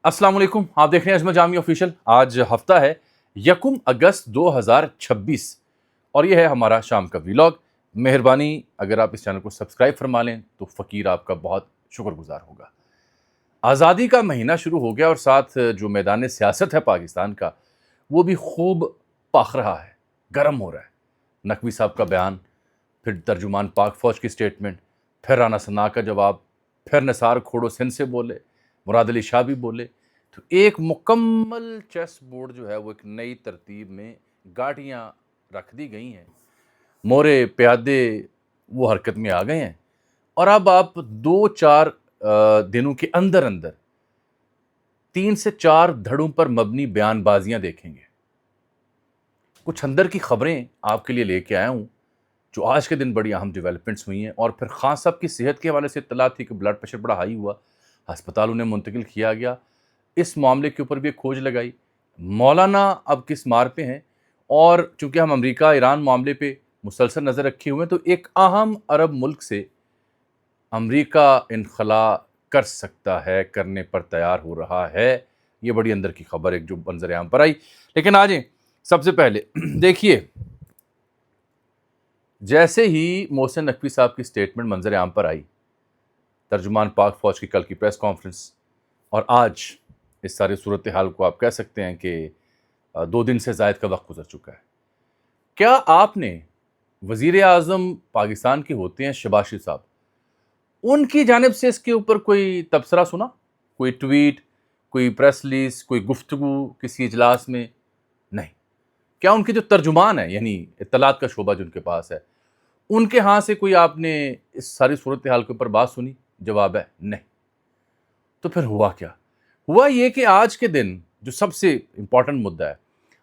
السلام علیکم، آپ دیکھ رہے ہیں عظمت جامی آفیشیل۔ آج ہفتہ ہے 1 اگست 2026 اور یہ ہے ہمارا شام کا ویلاگ۔ مہربانی اگر آپ اس چینل کو سبسکرائب فرما لیں تو فقیر آپ کا بہت شکر گزار ہوگا۔ آزادی کا مہینہ شروع ہو گیا اور ساتھ جو میدان سیاست ہے پاکستان کا وہ بھی خوب پاخ رہا ہے، گرم ہو رہا ہے۔ نقوی صاحب کا بیان، پھر ترجمان پاک فوج کی سٹیٹمنٹ، پھر رانا ثنا کا جواب، پھر نثار کھوڑو سندھ سے بولے، مراد علی شاہ بھی بولے۔ تو ایک مکمل چیس بورڈ جو ہے وہ ایک نئی ترتیب میں گاٹیاں رکھ دی گئی ہیں، مورے پیادے وہ حرکت میں آ گئے ہیں، اور اب آپ 2-4 دنوں کے اندر 3 سے 4 دھڑوں پر مبنی بیان بازیاں دیکھیں گے۔ کچھ اندر کی خبریں آپ کے لیے لے کے آیا ہوں جو آج کے دن بڑی اہم ڈیولپمنٹس ہوئی ہیں، اور پھر خان صاحب کی صحت کے حوالے سے اطلاع تھی کہ بلڈ پریشر بڑا ہائی ہوا، ہسپتال انہیں منتقل کیا گیا۔ اس معاملے کے اوپر بھی ایک کھوج لگائی، مولانا اب کس مار پہ ہیں، اور چونکہ ہم امریکہ ایران معاملے پہ مسلسل نظر رکھے ہوئے ہیں تو ایک اہم عرب ملک سے امریکہ انخلا کر سکتا ہے، کرنے پر تیار ہو رہا ہے۔ یہ بڑی اندر کی خبر ایک جو منظر عام پر آئی۔ لیکن آجیں سب سے پہلے دیکھیے، جیسے ہی محسن نقوی صاحب کی سٹیٹمنٹ منظر عام پر آئی، ترجمان پاک فوج کی کل کی پریس کانفرنس، اور آج اس سارے صورتحال کو آپ کہہ سکتے ہیں کہ 2 دن سے زائد کا وقت گزر چکا ہے۔ کیا آپ نے وزیر اعظم پاکستان کے ہوتے ہیں شہباز شریف صاحب، ان کی جانب سے اس کے اوپر کوئی تبصرہ سنا؟ کوئی ٹویٹ، کوئی پریس ریلیز، کوئی گفتگو کسی اجلاس میں؟ نہیں۔ کیا ان کے جو ترجمان ہیں، یعنی اطلاعات کا شعبہ جو ان کے پاس ہے، ان کے ہاں سے کوئی آپ نے اس ساری صورتحال کے اوپر بات سنی؟ جواب ہے نہیں۔ تو پھر ہوا کیا؟ ہوا یہ کہ آج کے دن جو سب سے امپورٹنٹ مدعا ہے،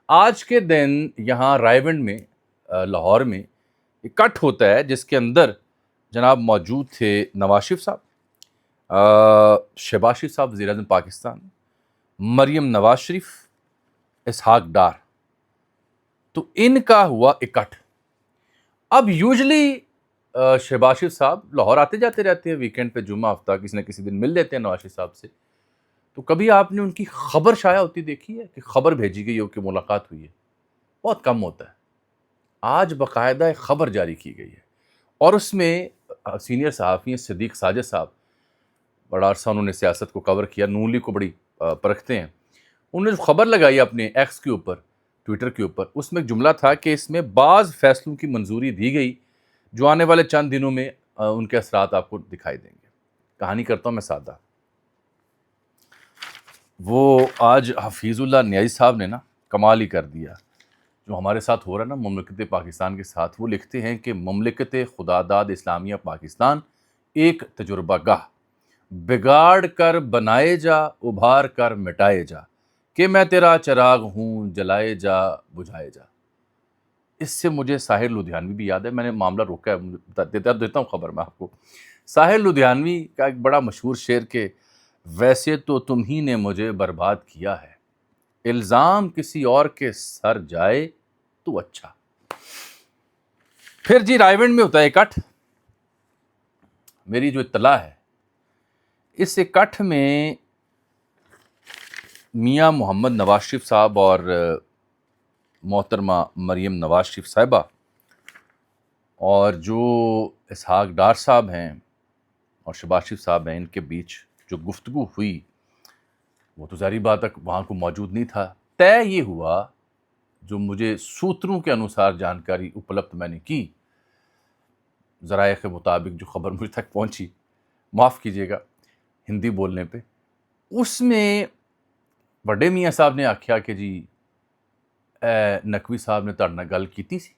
آج کے دن یہاں رائے ونڈ میں لاہور میں اکٹھ ہوتا ہے جس کے اندر جناب موجود تھے نواز شریف صاحب، شہباز شریف صاحب وزیر اعظم پاکستان، مریم نواز شریف، اسحاق ڈار، تو ان کا ہوا اکٹھ۔ اب یوزلی شہباز شریف صاحب لاہور آتے جاتے رہتے ہیں، ویکینڈ پہ جمعہ ہفتہ کسی نہ کسی دن مل لیتے ہیں نواز شریف صاحب سے، تو کبھی آپ نے ان کی خبر شائع ہوتی دیکھی ہے کہ خبر بھیجی گئی ہو کہ ملاقات ہوئی ہے؟ بہت کم ہوتا ہے۔ آج باقاعدہ ایک خبر جاری کی گئی ہے، اور اس میں سینئر صحافی ہیں صدیق ساجد صاحب، بڑا عرصہ انہوں نے سیاست کو کور کیا، نون لیگ کو بڑی پرکھتے ہیں، انہوں نے جو خبر لگائی اپنے ایکس کے اوپر، ٹویٹر کے اوپر، اس میں ایک جملہ تھا کہ اس میں بعض فیصلوں کی منظوری دی گئی جو آنے والے چند دنوں میں ان کے اثرات آپ کو دکھائی دیں گے۔ کہانی کرتا ہوں میں سادہ، وہ آج حفیظ اللہ نیازی صاحب نے نا کمال ہی کر دیا جو ہمارے ساتھ ہو رہا ہے نا مملکت پاکستان کے ساتھ۔ وہ لکھتے ہیں کہ مملکت خداداد اسلامیہ پاکستان ایک تجربہ گاہ، بگاڑ کر بنائے جا، ابھار کر مٹائے جا، کہ میں تیرا چراغ ہوں، جلائے جا بجھائے جا۔ اس سے مجھے ساحر لدھیانوی بھی یاد ہے، میں نے معاملہ روکا ہے، دیتا ہوں خبر میں آپ کو۔ ساحر لدھیانوی کا ایک بڑا مشہور شعر کہ ویسے تو تم ہی نے مجھے برباد کیا ہے، الزام کسی اور کے سر جائے تو اچھا۔ پھر جی رائے ونڈ میں ہوتا ہے اکٹھ، میری جو اطلاع ہے اس اکٹھ میں میاں محمد نواز شریف صاحب اور محترمہ مریم نواز شریف صاحبہ اور جو اسحاق ڈار صاحب ہیں اور شہباز شریف صاحب ہیں، ان کے بیچ جو گفتگو ہوئی وہ تو ظاہری بات ہے وہاں کو موجود نہیں تھا۔ طے یہ ہوا، جو مجھے سوتروں کے انوسار جانکاری اپلبدھ میں نے کی، ذرائع کے مطابق جو خبر مجھ تک پہنچی، معاف کیجیے گا ہندی بولنے پہ، اس میں بڑے میاں صاحب نے آکھیا کہ جی اے نقوی صاحب نے تہاڈے نال گل کیتی سی؟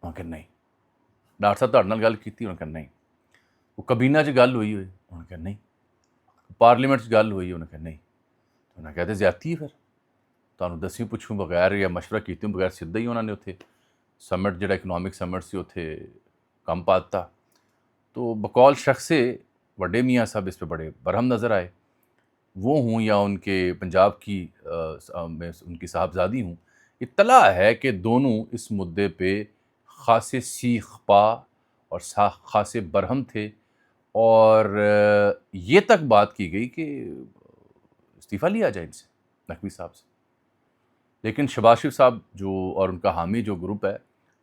انہوں نے کہا نہیں۔ ڈاکٹر صاحب تہاڈے نال گل کیتی؟ انہوں نے کہا نہیں۔ وہ کابینہ 'چ گل ہوئی انہوں نے کہا نہیں۔ پارلیمنٹ 'چ گل ہوئی انہوں نے کہا نہیں۔ انہوں نے کہا تے زیادتی ہے پھر، تہانوں دسیں پچھوں بغیر یا مشورہ کیتے بغیر سیدھا ہی انہوں نے اتنے سمٹ جڑا اکنامک سمٹ سی اتنے کم پا دتا۔ تو بقول شخص بڑے میاں صاحب اس پہ بڑے برہم نظر آئے، وہ ہوں یا ان کے پنجاب کی میں ان کی صاحبزادی ہوں، اطلاع ہے کہ دونوں اس مدعے پہ خاصے سیخ پا اور خاصے برہم تھے، اور یہ تک بات کی گئی کہ استعفیٰ لیا جائے ان سے، نقوی صاحب سے. لیکن شہباز شریف صاحب جو اور ان کا حامی جو گروپ ہے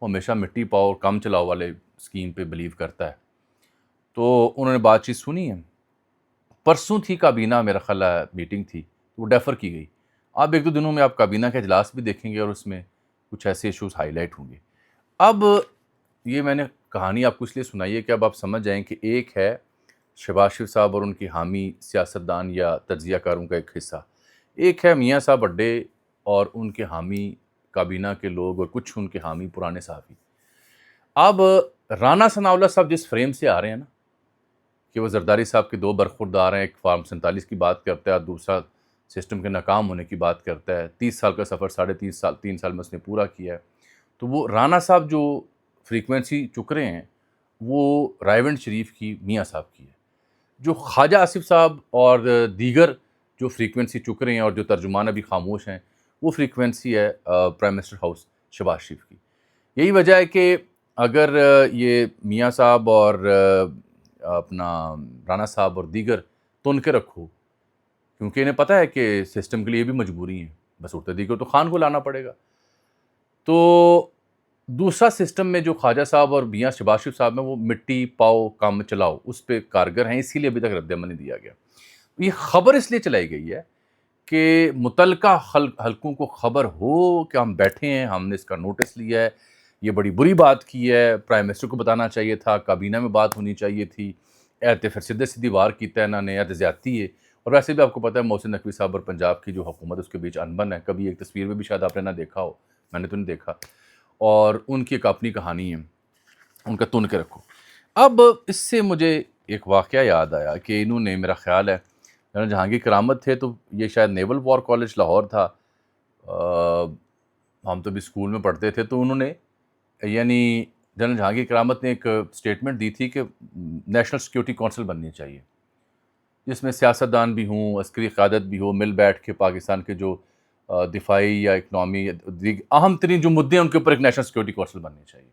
وہ ہمیشہ مٹی پاؤ اور کام چلاؤ والے اسکیم پہ بلیو کرتا ہے. تو انہوں نے بات چیت سنی ہے. پرسوں تھی کابینہ میرا خیال ہے میٹنگ تھی، وہ ڈیفر کی گئی. اب ایک دو دنوں میں آپ کابینہ کا اجلاس بھی دیکھیں گے اور اس میں کچھ ایسے ایشوز ہائی لائٹ ہوں گے. اب یہ میں نے کہانی آپ کو اس لیے سنائی ہے کہ اب آپ سمجھ جائیں کہ ایک ہے شہباز شریف صاحب اور ان کی حامی سیاستدان یا تجزیہ کاروں کا ایک حصہ، ایک ہے میاں صاحب اڈے اور ان کے حامی کابینہ کے لوگ اور کچھ ان کے حامی پرانے صحافی. اب رانا ثناء اللہ صاحب جس فریم سے آ رہے ہیں نا کہ وہ زرداری صاحب کے دو برخوردار ہیں، ایک فارم 47 کی بات کرتا ہے اور دوسرا سسٹم کے ناکام ہونے کی بات کرتا ہے. 30 سال کا سفر 3.5 سال میں اس نے پورا کیا ہے. تو وہ رانا صاحب جو فریکوینسی چک رہے ہیں وہ رائیونڈ شریف کی میاں صاحب کی ہے. جو خواجہ آصف صاحب اور دیگر جو فریکوینسی چک رہے ہیں اور جو ترجمان ابھی خاموش ہیں وہ فریکوینسی ہے پرائم منسٹر ہاؤس شہباز شریف کی. یہی وجہ ہے کہ اگر یہ میاں صاحب اور اپنا رانا صاحب اور دیگر تن کے رکھو، کیونکہ انہیں پتہ ہے کہ سسٹم کے لیے بھی مجبوری ہے، بس اٹھتے دیگر تو خان کو لانا پڑے گا. تو دوسرا سسٹم میں جو خواجہ صاحب اور میاں شہباز شریف صاحب میں وہ مٹی پاؤ کام چلاؤ اس پہ کارگر ہیں، اسی لیے ابھی تک رد عمل نہیں دیا گیا. یہ خبر اس لیے چلائی گئی ہے کہ متعلقہ حلقوں کو خبر ہو کہ ہم بیٹھے ہیں، ہم نے اس کا نوٹس لیا ہے، یہ بڑی بری بات کی ہے، پرائم منسٹر کو بتانا چاہیے تھا، کابینہ میں بات ہونی چاہیے تھی، ایت پھر سیدھی وار کیتا ہے انہوں نے، ایت زیادتی ہے. اور ویسے بھی آپ کو پتہ ہے محسن نقوی صاحب اور پنجاب کی جو حکومت اس کے بیچ انبن ہے. کبھی ایک تصویر میں بھی شاید آپ نے نہ دیکھا ہو، میں نے تو نہیں دیکھا. اور ان کی ایک اپنی کہانی ہے، ان کا تن کے رکھو. اب اس سے مجھے ایک واقعہ یاد آیا کہ انہوں نے، میرا خیال ہے جنرل جہانگیر کرامت تھے تو یہ شاید نیول وار کالج لاہور تھا، ہم تو بھی اسکول میں پڑھتے تھے، تو انہوں نے یعنی جنرل جہانگیر کرامت نے ایک اسٹیٹمنٹ دی تھی کہ نیشنل سیکیورٹی کونسل بننی چاہیے جس میں سیاستدان بھی ہوں، عسکری قیادت بھی ہو، مل بیٹھ کے پاکستان کے جو دفاعی یا اکنامی اہم ترین جو مدعے ہیں ان کے اوپر ایک نیشنل سیکیورٹی کونسل بننی چاہیے.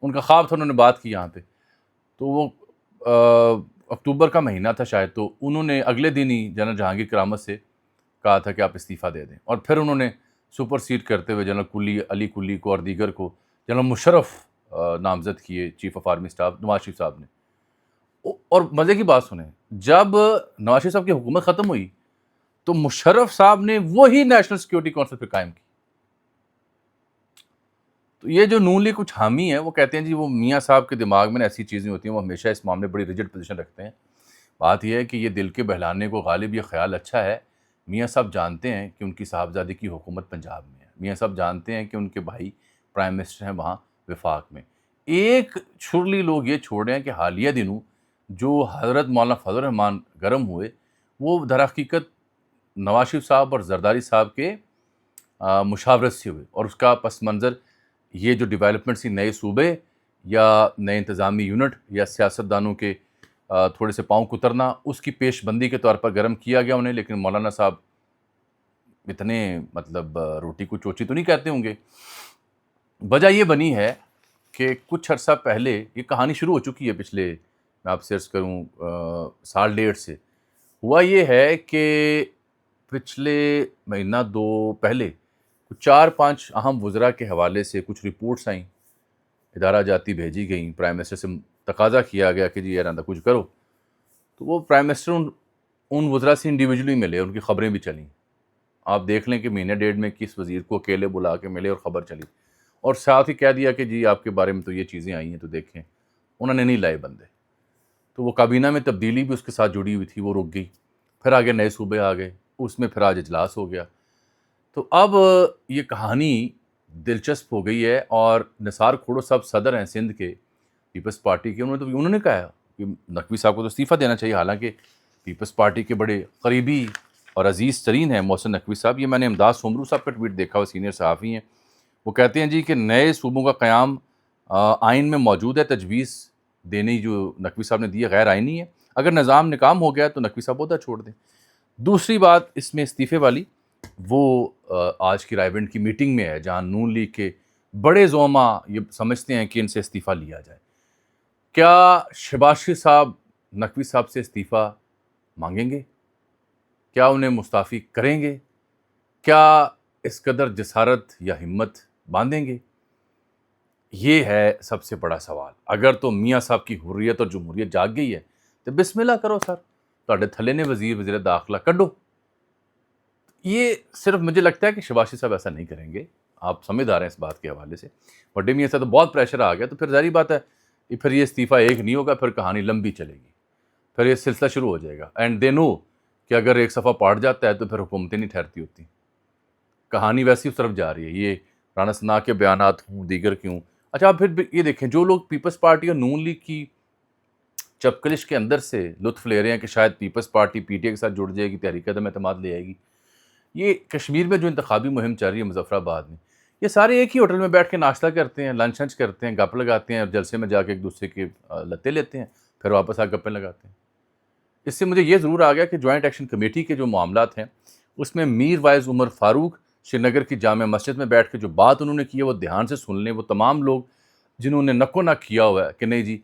ان کا خواب تھا، انہوں نے بات کی یہاں پہ. تو وہ اکتوبر کا مہینہ تھا شاید، تو انہوں نے اگلے دن ہی جنرل جہانگیر کرامت سے کہا تھا کہ آپ استعفیٰ دے دیں. اور پھر انہوں نے سپر سیڈ کرتے ہوئے جنرل علی کلی کو اور دیگر کو جنرل مشرف نامزد کیے chief of army staff Nawaz Sharif صاحب نے. اور مزے کی بات سنیں، جب نواز شریف صاحب کی حکومت ختم ہوئی تو مشرف صاحب نے وہی نیشنل سیکیورٹی کونسل پہ قائم کی. تو یہ جو نون لیگ کچھ حامی ہیں وہ کہتے ہیں جی وہ میاں صاحب کے دماغ میں ایسی چیزیں ہوتی ہیں، وہ ہمیشہ اس معاملے بڑی ریجڈ پوزیشن رکھتے ہیں. بات یہ ہے کہ یہ دل کے بہلانے کو غالب یہ خیال اچھا ہے. میاں صاحب جانتے ہیں کہ ان کی صاحبزادی کی حکومت پنجاب میں ہے، میاں صاحب جانتے ہیں کہ ان کے بھائی پرائم منسٹر ہیں وہاں وفاق میں. ایک چھرلی لوگ یہ چھوڑ رہے ہیں کہ حالیہ دنوں جو حضرت مولانا فضل الرحمان گرم ہوئے وہ در حقیقت نواز شریف صاحب اور زرداری صاحب کے مشاورت سے ہوئے، اور اس کا پس منظر یہ جو ڈیولپمنٹ سی نئے صوبے یا نئے انتظامی یونٹ یا سیاستدانوں کے تھوڑے سے پاؤں کترنا، اس کی پیش بندی کے طور پر گرم کیا گیا انہیں. لیکن مولانا صاحب اتنے مطلب روٹی کو چوچی تو نہیں کہتے ہوں گے. وجہ یہ بنی ہے کہ کچھ عرصہ پہلے یہ کہانی شروع ہو چکی ہے، پچھلے میں آپ سے عرض کروں سال ڈیڑھ سے. ہوا یہ ہے کہ پچھلے مہینہ دو پہلے 4-5 اہم وزراء کے حوالے سے کچھ رپورٹس آئیں، ادارہ جاتی بھیجی گئیں، پرائم منسٹر سے تقاضا کیا گیا کہ جی یار اندر کچھ کرو. تو وہ پرائم منسٹر ان وزراء سے انڈیویجولی ملے، ان کی خبریں بھی چلیں. آپ دیکھ لیں کہ مہینے ڈیڑھ میں کس وزیر کو اکیلے بلا کے ملے اور خبر چلی، اور ساتھ ہی کہہ دیا کہ جی آپ کے بارے میں تو یہ چیزیں آئی ہیں تو دیکھیں. انہوں نے نہیں لائے بندے. تو وہ کابینہ میں تبدیلی بھی اس کے ساتھ جڑی ہوئی تھی، وہ رک گئی. پھر آگے نئے صوبے آ گئے، اس میں پھر آج اجلاس ہو گیا. تو اب یہ کہانی دلچسپ ہو گئی ہے. اور نثار کھوڑو صاحب صدر ہیں سندھ کے پیپلز پارٹی کے، انہوں نے کہا کہ نقوی صاحب کو تو استعفیٰ دینا چاہیے، حالانکہ پیپلز پارٹی کے بڑے قریبی اور عزیز ترین ہیں محسن نقوی صاحب. یہ میں نے امداد سومرو صاحب کا ٹویٹ دیکھا، وہ سینئر صحافی ہیں. وہ کہتے ہیں جی کہ نئے صوبوں کا قیام آئین میں موجود ہے، تجویز دینے جو نقوی صاحب نے دی ہے غیر آئینی ہے. اگر نظام ناکام ہو گیا تو نقوی صاحب عہدہ چھوڑ دیں. دوسری بات اس میں استعفے والی، وہ آج کی رائے ونڈ کی میٹنگ میں ہے جہاں نون لیگ کے بڑے زعماء یہ سمجھتے ہیں کہ ان سے استعفیٰ لیا جائے. کیا شہباز شریف صاحب نقوی صاحب سے استعفیٰ مانگیں گے؟ کیا انہیں مستعفی کریں گے؟ کیا اس قدر جسارت یا ہمت باندھیں گے؟ یہ ہے سب سے بڑا سوال. اگر تو میاں صاحب کی حریت اور جمہوریت جاگ گئی ہے تو بسم اللہ کرو سر، تواڈے تھلے نے وزیر داخلہ کڈو. یہ صرف مجھے لگتا ہے کہ شہباز شریف صاحب ایسا نہیں کریں گے. آپ سمجھدار ہیں اس بات کے حوالے سے. بڑے میاں صاحب تو بہت پریشر آ گیا، تو پھر ظاہری بات ہے پھر یہ استعفیٰ ایک نہیں ہوگا، پھر کہانی لمبی چلے گی، پھر یہ سلسلہ شروع ہو جائے گا. اینڈ دے نو کہ اگر ایک صفحہ پاٹ جاتا ہے تو پھر حکومتیں نہیں ٹھہرتی ہوتی. کہانی ویسی اس طرف جا رہی ہے. یہ رانا ثنا کے بیانات ہوں، دیگر کیوں. اچھا آپ پھر یہ دیکھیں، جو لوگ پیپلز پارٹی اور نون لیگ کی چپکلش کے اندر سے لطف لے رہے ہیں کہ شاید Peoples Party P T I کے ساتھ جڑ جائے گی، تحریک عدم اعتماد لے آئے گی. یہ کشمیر میں جو انتخابی مہم چل رہی ہے مظفر آباد میں، یہ سارے ایک ہی ہوٹل میں بیٹھ کے ناشتہ کرتے ہیں، لنچ ونچ کرتے ہیں، گپ لگاتے ہیں، اور جلسے میں جا کے ایک دوسرے کے لتے لیتے ہیں، پھر واپس آ گپیں لگاتے ہیں. اس سے مجھے یہ ضرور آ گیا کہ جوائنٹ ایکشن کمیٹی کے جو معاملات ہیں اس میں میر وائز عمر فاروق شری نگر کی جامع مسجد میں بیٹھ کے جو بات انہوں نے کی ہے وہ دھیان سے سن لیں. وہ تمام لوگ جنہوں نے نکو نہ کیا ہوا ہے کہ نہیں جی،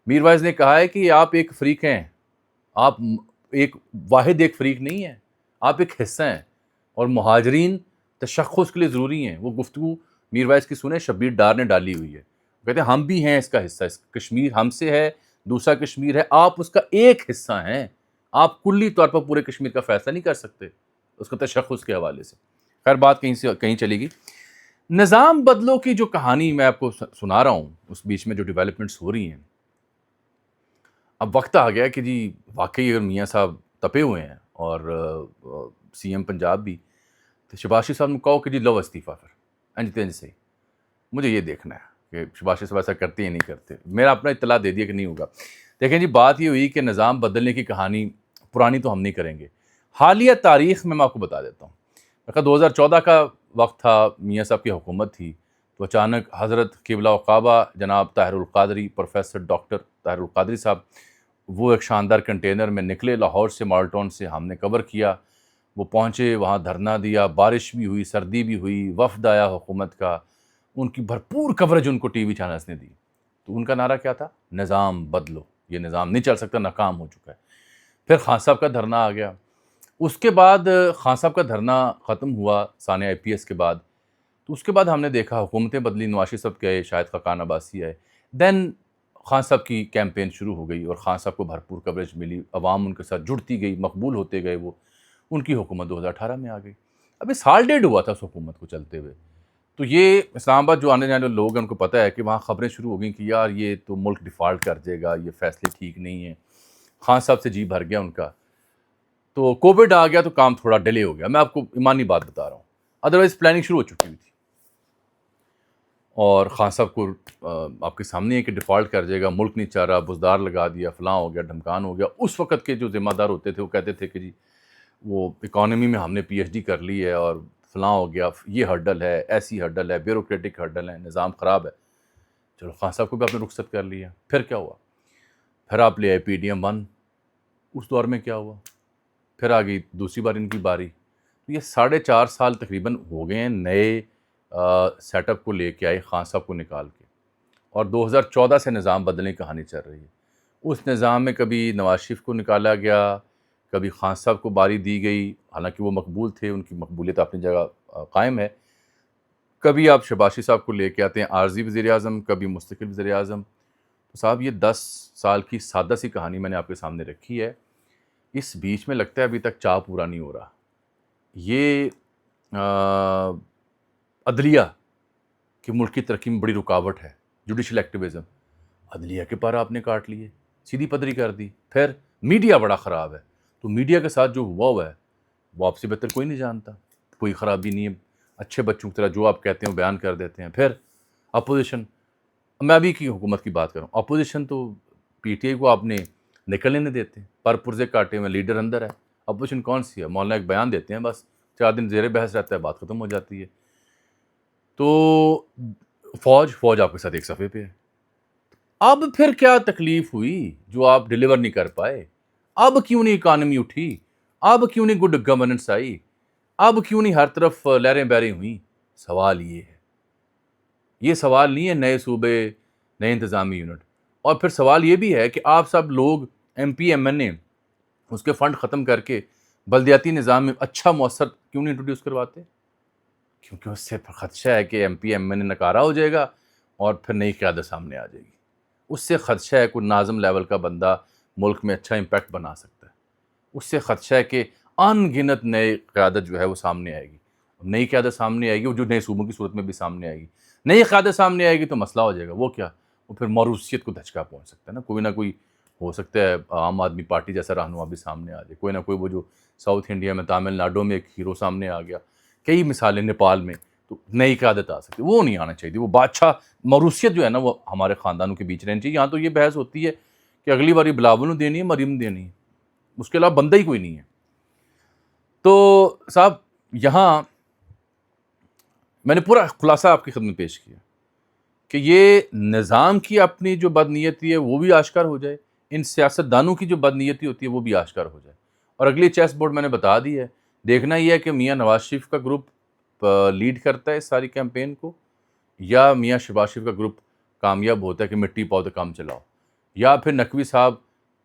میر وائز نے کہا ہے کہ آپ ایک فریق ہیں، آپ ایک واحد ایک فریق نہیں ہیں، آپ ایک حصہ ہیں، اور مہاجرین تشخص کے لیے ضروری ہیں. وہ گفتگو میر وائز کی سنیں، شبیر ڈار نے ڈالی ہوئی ہے. کہتے ہیں ہم بھی ہیں اس کا حصہ، اس کشمیر ہم سے ہے، دوسرا کشمیر ہے، آپ اس کا ایک حصہ ہیں. آپ کلی طور پر پورے کشمیر کا فیصلہ نہیں کر سکتے اس کا تشخص کے حوالے سے. خیر بات کہیں سے کہیں چلے گی. نظام بدلوں کی جو کہانی میں آپ کو سنا رہا ہوں، اس بیچ میں جو ڈیولپمنٹس ہو رہی ہیں، اب وقت آ گیا کہ جی واقعی اگر میاں صاحب تپے ہوئے ہیں اور سی ایم پنجاب بھی، تو شہباز شریف صاحب نے کہو کہ جی لو استعفیٰ پھر انج سے. مجھے یہ دیکھنا ہے کہ شہباز شریف صاحب ایسا کرتے یا نہیں کرتے. میرا اپنا اطلاع دے دیا کہ نہیں ہوگا. دیکھیں جی، بات یہ ہوئی کہ نظام بدلنے کی کہانی پرانی تو ہم نہیں کریں گے. حالیہ تاریخ میں آپ کو بتا دیتا ہوں. 2014 کا وقت تھا، میاں صاحب کی حکومت تھی، تو اچانک حضرت قبلہ و کعبہ جناب طاہر القادری، پروفیسر ڈاکٹر طاہر القادری صاحب، وہ ایک شاندار کنٹینر میں نکلے لاہور سے، مال ٹاؤن سے. ہم نے کور کیا، وہ پہنچے، وہاں دھرنا دیا، بارش بھی ہوئی، سردی بھی ہوئی، وفد آیا حکومت کا، ان کی بھرپور کوریج ان کو ٹی وی چینلز نے دی. تو ان کا نعرہ کیا تھا؟ نظام بدلو، یہ نظام نہیں چل سکتا، ناکام ہو چکا ہے. پھر خان صاحب کا دھرنا آ گیا. اس کے بعد خان صاحب کا دھرنا ختم ہوا سانحہ آئی پی ایس کے بعد. تو اس کے بعد ہم نے دیکھا حکومتیں بدلی، نواز شریف صاحب گئے، شاہد خاقان عباسی آئے. دین خان صاحب کی کیمپین شروع ہو گئی اور خان صاحب کو بھرپور کوریج ملی، عوام ان کے ساتھ جڑتی گئی، مقبول ہوتے گئے. وہ ان کی حکومت 2018 میں آ گئی. ابھی سال ڈیڑھ ہوا تھا اس حکومت کو چلتے ہوئے. تو یہ اسلام آباد جو آنے جانے لوگ ہیں ان کو پتہ ہے کہ وہاں خبریں شروع ہو گئیں کہ یار یہ تو ملک ڈیفالٹ کر جائے گا، یہ فیصلے ٹھیک نہیں ہیں. خان صاحب سے جی بھر گیا ان کا. تو کووڈ آ گیا تو کام تھوڑا ڈیلے ہو گیا. میں آپ کو ایمانی بات بتا رہا ہوں، ادروائز پلاننگ شروع ہو چکی ہوئی تھی. اور خان صاحب کو آپ کے سامنے ہے کہ ڈیفالٹ کر جائے گا، ملک نہیں چاہ رہا، بزدار لگا دیا، فلاں ہو گیا، ڈھمکان ہو گیا. اس وقت کے جو ذمہ دار ہوتے تھے وہ کہتے تھے کہ جی وہ اکانومی میں ہم نے پی ایچ ڈی کر لی ہے اور فلاں ہو گیا، یہ ہرڈل ہے، ایسی ہرڈل ہے، بیوروکریٹک ہرڈل ہے، نظام خراب ہے. چلو خان صاحب کو بھی آپ نے رخصت کر لیا. پھر کیا ہوا؟ پھر آپ لے آئے پی ڈی ایم 1. اس دور میں کیا ہوا؟ پھر آ گئی دوسری بار ان کی باری. تو یہ 4.5 سال تقریباً ہو گئے ہیں نئے سیٹ اپ کو لے کے آئے خان صاحب کو نکال کے، اور 2014 سے نظام بدلنے کی کہانی چل رہی ہے. اس نظام میں کبھی نواز شریف کو نکالا گیا، کبھی خان صاحب کو باری دی گئی، حالانکہ وہ مقبول تھے، ان کی مقبولیت اپنی جگہ قائم ہے. کبھی آپ شہباز شریف صاحب کو لے کے آتے ہیں عارضی وزیر اعظم، کبھی مستقل وزیر اعظم. تو صاحب یہ 10 سال کی سادہ سی کہانی میں نے آپ کے سامنے رکھی ہے. اس بیچ میں لگتا ہے ابھی تک چاہ پورا نہیں ہو رہا. یہ عدلیہ کہ ملک کی ترقی میں بڑی رکاوٹ ہے، جوڈیشل ایکٹیویزم، عدلیہ کے پر آپ نے کاٹ لیے، سیدھی پدری کر دی. پھر میڈیا بڑا خراب ہے. تو میڈیا کے ساتھ جو ہوا ہے وہ آپ سے بہتر کوئی نہیں جانتا. کوئی خرابی نہیں ہے، اچھے بچوں کی طرح جو آپ کہتے ہیں وہ بیان کر دیتے ہیں. پھر اپوزیشن، میں ابھی کی حکومت کی بات کروں، اپوزیشن تو پی ٹی آئی کو آپ نے نکلنے نہیں دیتے، پر پرزے کاٹے ہوئے، لیڈر اندر ہے. اپوزیشن کون سی ہے؟ مولانا ایک بیان دیتے ہیں، بس 4 دن زیر بحث رہتا ہے، بات ختم ہو جاتی ہے. تو فوج آپ کے ساتھ ایک صفحے پہ ہے. اب پھر کیا تکلیف ہوئی جو آپ ڈیلیور نہیں کر پائے؟ اب کیوں نہیں اکانومی اٹھی؟ اب کیوں نہیں گڈ گورننس آئی؟ اب کیوں نہیں ہر طرف لہریں بہریں ہوئیں؟ سوال یہ ہے. یہ سوال نہیں ہے نئے صوبے، نئے انتظامی یونٹ. اور پھر سوال یہ بھی ہے کہ آپ سب لوگ ایم پی ایم این اے اس کے فنڈ ختم کر کے بلدیاتی نظام میں اچھا مؤثر کیوں نہیں انٹروڈیوس کرواتے؟ کیونکہ اس سے خدشہ ہے کہ ایم پی ایم این اے نکارا ہو جائے گا اور پھر نئی قیادت سامنے آ جائے گی. اس سے خدشہ ہے کوئی ناظم لیول کا بندہ ملک میں اچھا امپیکٹ بنا سکتا ہے. اس سے خدشہ ہے کہ ان گنت نئے قیادت جو ہے وہ سامنے آئے گی. نئی قیادت سامنے آئے گی، وہ جو نئے صوبوں کی صورت میں بھی سامنے آئے گی. نئی قیادت سامنے آئے گی تو مسئلہ ہو جائے گا. وہ کیا؟ وہ پھر موروثیت کو دھچکا پہنچ سکتا ہے نا. کوئی نہ کوئی ہو سکتا ہے عام آدمی پارٹی جیسا رہنما بھی سامنے آ جائے. کوئی نہ کوئی وہ جو ساؤتھ انڈیا میں تامل ناڈو میں ایک ہیرو سامنے آ گیا. کئی مثالیں نیپال میں. تو نئی قیادت آ سکتی ہے. وہ نہیں آنا چاہیے. وہ بادشاہ موروثیت جو ہے نا وہ ہمارے خاندانوں کے بیچ رہنی چاہیے. یہاں تو یہ بحث ہوتی ہے کہ اگلی باری بلاول نے دینی ہے، مریم نے دینی ہے، اس کے علاوہ بندہ ہی کوئی نہیں ہے. تو صاحب یہاں میں نے پورا خلاصہ آپ کی خدمت میں پیش کیا کہ یہ نظام کی اپنی جو بدنیتی ہے وہ بھی آشکار ہو جائے، ان سیاستدانوں کی جو بدنیتی ہوتی ہے وہ بھی آشکار ہو جائے. اور اگلی چیس بورڈ میں نے بتا دی ہے. دیکھنا یہ ہے کہ میاں نواز شریف کا گروپ لیڈ کرتا ہے اس ساری کیمپین کو، یا میاں شہباز شریف کا گروپ کامیاب ہوتا ہے کہ مٹی پاؤ تو کام چلاؤ، یا پھر نقوی صاحب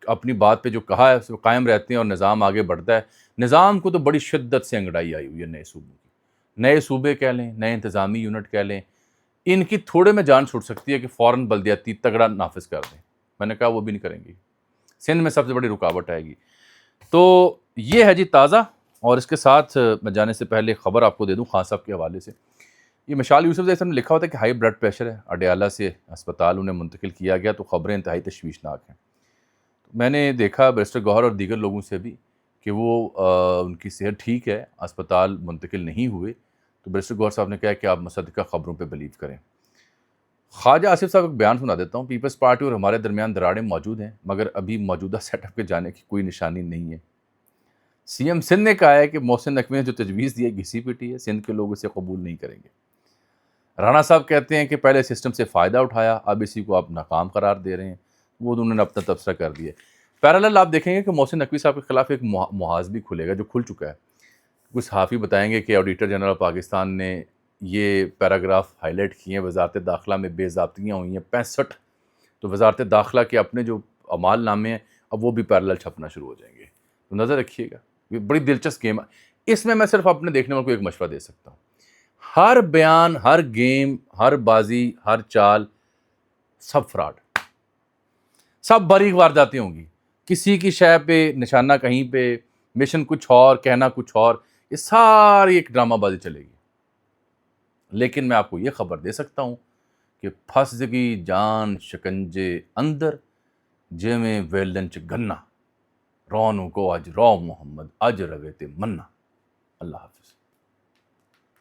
اپنی بات پہ جو کہا ہے اس پہ قائم رہتے ہیں اور نظام آگے بڑھتا ہے. نظام کو تو بڑی شدت سے انگڑائی آئی ہوئی ہے نئے صوبوں کی. نئے صوبے کہہ لیں، نئے انتظامی یونٹ کہہ لیں، ان کی تھوڑے میں جان چھوٹ سکتی ہے کہ فوراً بلدیاتی تگڑا نافذ کر دیں. میں نے کہا وہ بھی نہیں کریں گی. سندھ میں سب سے بڑی رکاوٹ آئے گی. تو یہ ہے جی تازہ. اور اس کے ساتھ میں جانے سے پہلے خبر آپ کو دے دوں خان صاحب کے حوالے سے. یہ مشال یوسف جیسے نے لکھا ہوتا ہے کہ ہائی بلڈ پریشر ہے، اڈیالہ سے اسپتال انہیں منتقل کیا گیا. تو خبریں انتہائی تشویشناک ہیں. میں نے دیکھا بیرسٹر گوہر اور دیگر لوگوں سے بھی کہ وہ ان کی صحت ٹھیک ہے، اسپتال منتقل نہیں ہوئے. تو بیرسٹر گوہر صاحب نے کہا کہ آپ مصدقہ خبروں پہ بلیو کریں. خواجہ آصف صاحب ایک بیان سنا دیتا ہوں. پیپلز پارٹی اور ہمارے درمیان دراڑیں موجود ہیں، مگر ابھی موجودہ سیٹ اپ کے جانے کی کوئی نشانی نہیں ہے. سی ایم سندھ نے کہا ہے کہ محسن نقوی نے جو تجویز دی ہے گھسی پیٹی ہے، سندھ کے لوگ اسے قبول نہیں کریں گے. رانا صاحب کہتے ہیں کہ پہلے سسٹم سے فائدہ اٹھایا، اب اسی کو آپ ناکام قرار دے رہے ہیں. وہ انہوں نے اپنا تبصرہ کر دیا. پیرالل آپ دیکھیں گے کہ محسن نقوی صاحب کے خلاف ایک محاذ بھی کھلے گا جو کھل چکا ہے. کچھ صحافی بتائیں گے کہ آڈیٹر جنرل پاکستان نے یہ پیراگراف ہائی لائٹ کیے ہیں، وزارت داخلہ میں بے ضابطگیاں ہوئی ہیں 65. تو وزارت داخلہ کے اپنے جو اعمال نامے ہیں اب وہ بھی پیرالل چھپنا شروع ہو جائیں گے. تو نظر رکھیے گا. یہ بڑی دلچسپ گیم ہے. اس میں صرف اپنے دیکھنے والوں کو ایک مشورہ دے سکتا ہوں. ہر بیان، ہر گیم، ہر بازی، ہر چال، سب فراڈ، سب باریک وارداتیں ہوں گی. کسی کی شے پہ نشانہ کہیں پہ، مشن کچھ اور، کہنا کچھ اور. یہ ساری ایک ڈرامہ بازی چلے گی. لیکن میں آپ کو یہ خبر دے سکتا ہوں کہ پھنس گئی جان شکنجے اندر، جے میں ویلن چ گنا، رونو کو اج رو محمد اج روے تے منا. اللہ حافظ.